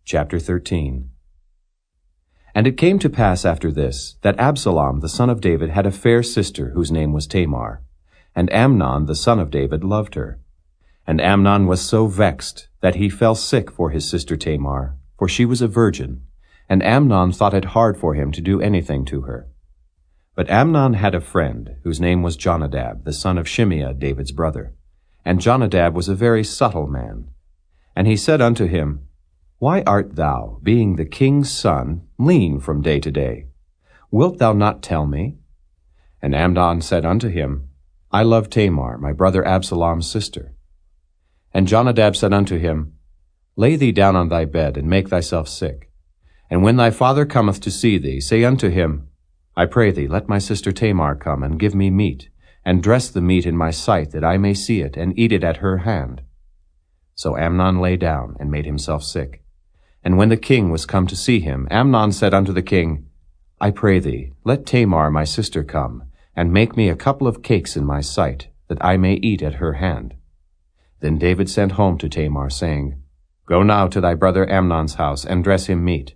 Chapter 13. And it came to pass after this, that Absalom the son of David had a fair sister, whose name was Tamar. And Amnon the son of David loved her. And Amnon was so vexed, that he fell sick for his sister Tamar, for she was a virgin. And Amnon thought it hard for him to do anything to her. But Amnon had a friend, whose name was Jonadab, the son of Shimeah, David's brother. And Jonadab was a very subtle man. And he said unto him, Why art thou, being the king's son, lean from day to day? Wilt thou not tell me? And Amnon said unto him, I love Tamar, my brother Absalom's sister. And Jonadab said unto him, Lay thee down on thy bed, and make thyself sick. And when thy father cometh to see thee, say unto him, I pray thee, let my sister Tamar come, and give me meat, and dress the meat in my sight, that I may see it, and eat it at her hand. So Amnon lay down, and made himself sick. And when the king was come to see him, Amnon said unto the king, I pray thee, let Tamar my sister come, and make me a couple of cakes in my sight, that I may eat at her hand. Then David sent home to Tamar, saying, Go now to thy brother Amnon's house, and dress him meat.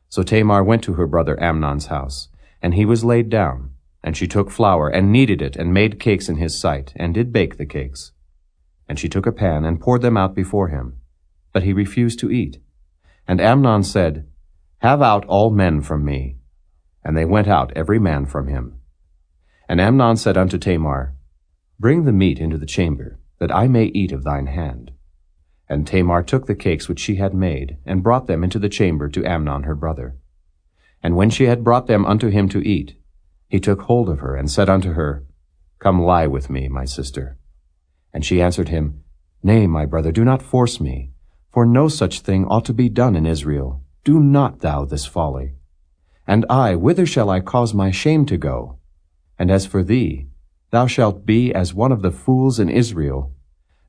So Tamar went to her brother Amnon's house, and he was laid down. And she took flour, and kneaded it, and made cakes in his sight, and did bake the cakes. And she took a pan, and poured them out before him. But he refused to eat. And Amnon said, Have out all men from me. And they went out every man from him. And Amnon said unto Tamar, Bring the meat into the chamber, that I may eat of thine hand. And Tamar took the cakes which she had made, and brought them into the chamber to Amnon her brother. And when she had brought them unto him to eat, he took hold of her, and said unto her, Come lie with me, my sister. And she answered him, Nay, my brother, do not force me, for no such thing ought to be done in Israel. Do not thou this folly. And I, whither shall I cause my shame to go? And as for thee, thou shalt be as one of the fools in Israel.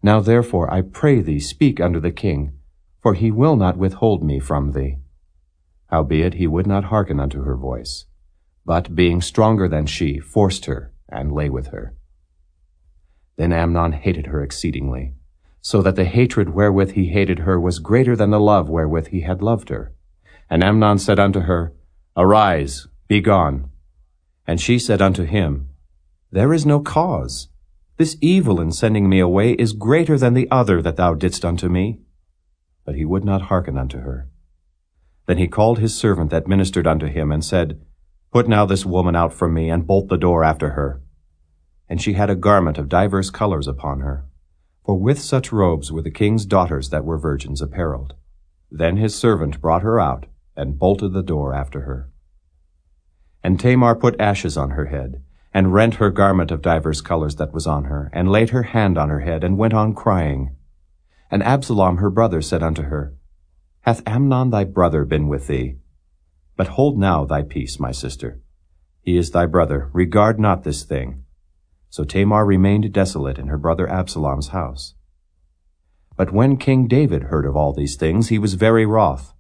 Now therefore I pray thee speak unto the king, for he will not withhold me from thee. Howbeit he would not hearken unto her voice, but being stronger than she, forced her, and lay with her. Then Amnon hated her exceedingly, so that the hatred wherewith he hated her was greater than the love wherewith he had loved her. And Amnon said unto her, Arise, be gone. And she said unto him, There is no cause. This evil in sending me away is greater than the other that thou didst unto me. But he would not hearken unto her. Then he called his servant that ministered unto him, and said, Put now this woman out from me, and bolt the door after her. And she had a garment of divers colors upon her, for with such robes were the king's daughters that were virgins apparelled. Then his servant brought her out, and bolted the door after her. And Tamar put ashes on her head, and rent her garment of divers colors that was on her, and laid her hand on her head, and went on crying. And Absalom her brother said unto her, Hath Amnon thy brother been with thee? But hold now thy peace, my sister. He is thy brother, regard not this thing. So Tamar remained desolate in her brother Absalom's house. But when King David heard of all these things, he was very wroth.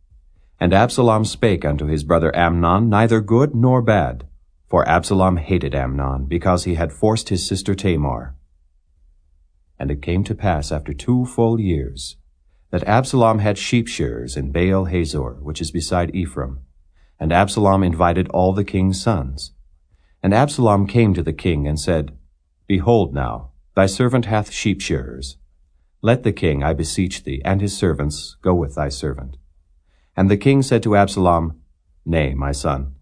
And Absalom spake unto his brother Amnon neither good nor bad, for Absalom hated Amnon, because he had forced his sister Tamar. And it came to pass after 2 full years, that Absalom had sheep shearers in Baal Hazor, which is beside Ephraim. And Absalom invited all the king's sons. And Absalom came to the king, and said, Behold now, thy servant hath sheep shearers. Let the king, I beseech thee, and his servants go with thy servant. And the king said to Absalom, Nay, my son,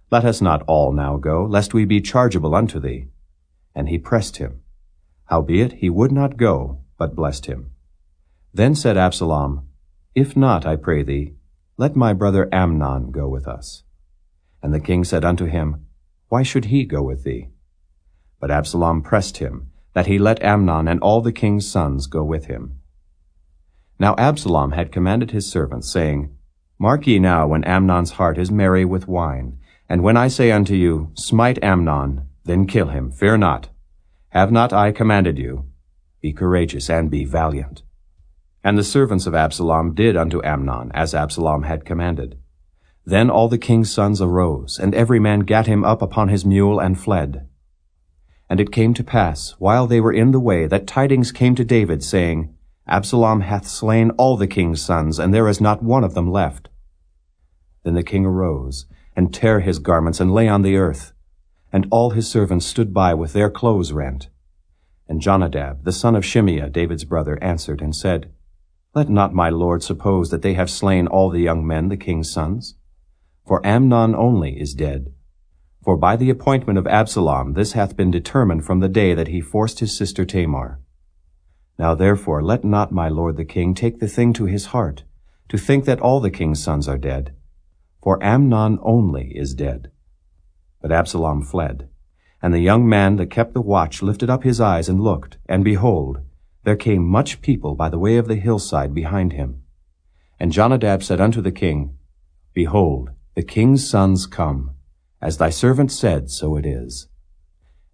let us not all now go, lest we be chargeable unto thee. And he pressed him. Howbeit he would not go, but blessed him. Then said Absalom, If not, I pray thee, let my brother Amnon go with us. And the king said unto him, Why should he go with thee? But Absalom pressed him, that he let Amnon and all the king's sons go with him. Now Absalom had commanded his servants, saying, Mark ye now when Amnon's heart is merry with wine, and when I say unto you, Smite Amnon, then kill him, fear not. Have not I commanded you? Be courageous and be valiant. And the servants of Absalom did unto Amnon as Absalom had commanded. Then all the king's sons arose, and every man gat him up upon his mule and fled. And it came to pass, while they were in the way, that tidings came to David, saying, Absalom hath slain all the king's sons, and there is not one of them left. Then the king arose, and tare his garments, and lay on the earth. And all his servants stood by with their clothes rent. And Jonadab, the son of Shimeah, David's brother, answered and said, Let not my lord suppose that they have slain all the young men, the king's sons. For Amnon only is dead. For by the appointment of Absalom this hath been determined from the day that he forced his sister Tamar. Now therefore let not my lord the king take the thing to his heart, to think that all the king's sons are dead. For Amnon only is dead. But Absalom fled. And the young man that kept the watch lifted up his eyes and looked, and behold, there came much people by the way of the hillside behind him. And Jonadab said unto the king, Behold, the king's sons come. As thy servant said, so it is.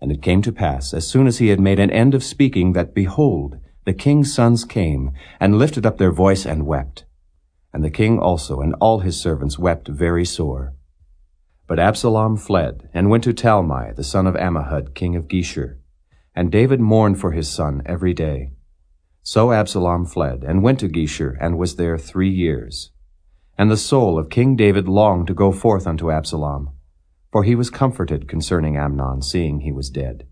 And it came to pass, as soon as he had made an end of speaking, that, behold, the king's sons came, and lifted up their voice and wept. And the king also and all his servants wept very sore. But Absalom fled, and went to Talmai, the son of Ammihud, king of Geshur. And David mourned for his son every day. So Absalom fled, and went to Geshur, and was there 3 years. And the soul of King David longed to go forth unto Absalom, for he was comforted concerning Amnon, seeing he was dead.